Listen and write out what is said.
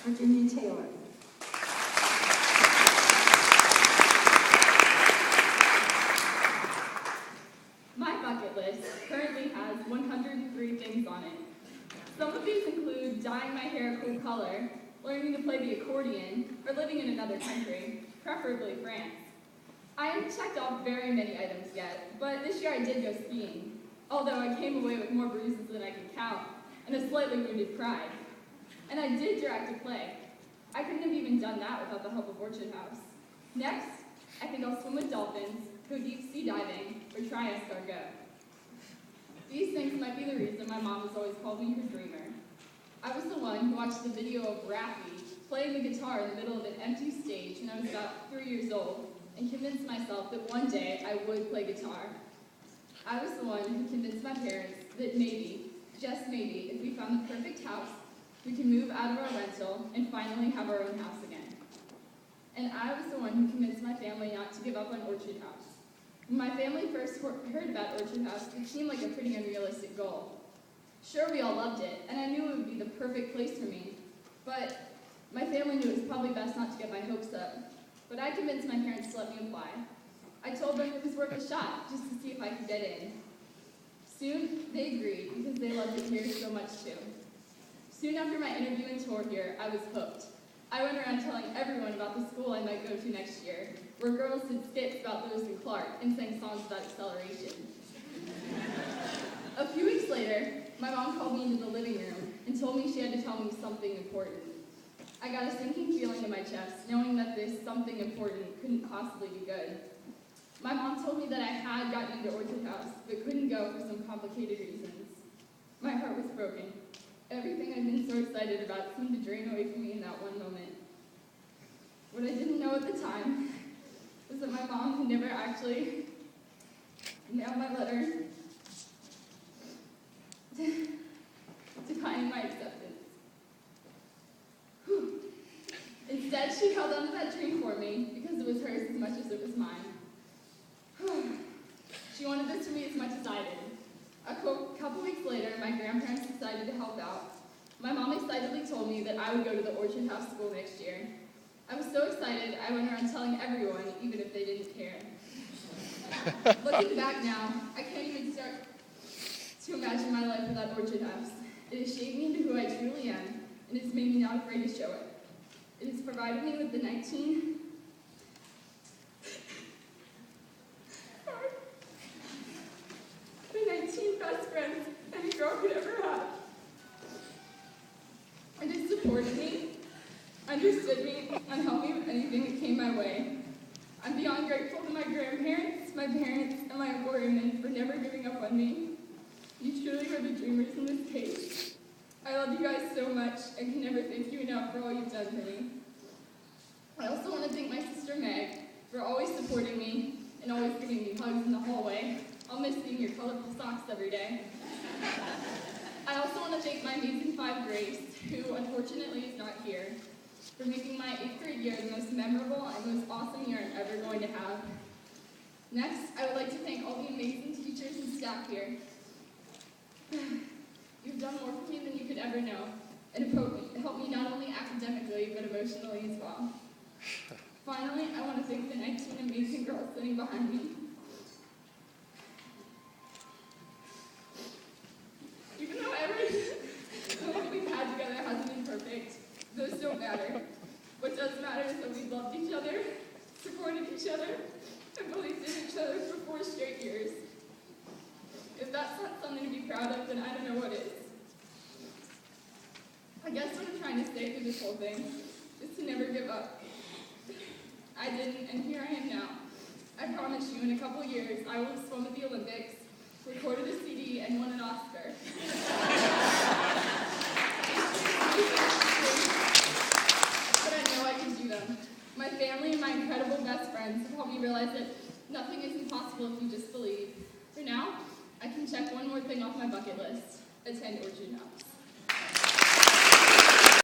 Virginia Taylor. My bucket list currently has 103 things on it. Some of these include dyeing my hair a cool color, learning to play the accordion, or living in another country, preferably France. I haven't checked off very many items yet, but this year I did go skiing, although I came away with more bruises than I could count, and a slightly wounded pride. And I did direct a play. I couldn't have even done that without the help of Orchard House. Next, I think I'll swim with dolphins, go deep sea diving, or try escargot. These things might be the reason my mom has always called me her dreamer. I was the one who watched the video of Raffi playing the guitar in the middle of an empty stage when I was about 3 years old, and convinced myself that one day I would play guitar. I was the one who convinced my parents that maybe, just maybe, if we found the perfect house, we could move out of our rental and finally have our own house again. And I was the one who convinced my family not to give up on Orchard House. When my family first heard about Orchard House, it seemed like a pretty unrealistic goal. Sure, we all loved it, and I knew it would be the perfect place for me, but my family knew it was probably best not to get my hopes up. But I convinced my parents to let me apply. I told them it was worth a shot, just to see if I could get in. Soon, they agreed, because they loved it here so much too. Soon after my interview and tour here, I was hooked. I went around telling everyone about the school I might go to next year, where girls did skits about Lewis and Clark and sang songs about acceleration. A few weeks later, my mom called me into the living room and told me she had to tell me something important. I got a sinking feeling in my chest, knowing that this something important couldn't possibly be good. My mom told me that I had gotten into Orchard House, but couldn't go for some complicated reasons. My heart was broken. Everything I'd been so excited about seemed to drain away from me in that one moment. What I didn't know at the time was that my mom had never actually mailed my letter declining my acceptance. Whew. Instead, she held on to that dream for me because it was hers as much as it was mine. Whew. She wanted this for me as much as I did. A couple weeks later, my grandparents decided to help out. My mom excitedly told me that I would go to the Orchard House School next year. I was so excited, I went around telling everyone, even if they didn't care. Looking back now, I can't even start to imagine my life without Orchard House. It has shaped me into who I truly am, and it's made me not afraid to show it. It has provided me with the 19 best friends any girl could ever have. It has supported me, understood me, and helped me with anything that came my way. I'm beyond grateful to my grandparents, my parents, and my women for never giving up on me. You truly are the dreamers in this case. I love you guys so much and can never thank you enough for all you've done for me. I also want to thank my sister Meg for always supporting me and always giving me hugs in the hallway. I'll miss seeing your colorful socks every day. I also want to thank my amazing 5 Grace, who unfortunately is not here, for making my 8th grade year the most memorable and most awesome year I'm ever going to have. Next, I would like to thank all the amazing teachers and staff here. You've done more for me than you could ever know, and have helped me not only academically, but emotionally as well. Finally, I want to thank the 19 amazing girls sitting behind me. Even though what we've had together hasn't been perfect, those don't matter. What does matter is that we loved each other, supported each other, and believed in each other for 4 straight years. If that's not something to be proud of, then I don't know what is. I guess what I'm trying to say through this whole thing is to never give up. I didn't, and here I am now. I promise you, in a couple years, I will have swum at the Olympics, recorded a CD, and won an Oscar. But I know I can do them. My family and my incredible best friends have helped me realize that nothing is impossible if you just believe. For now, I can check one more thing off my bucket list: attend Orchard House.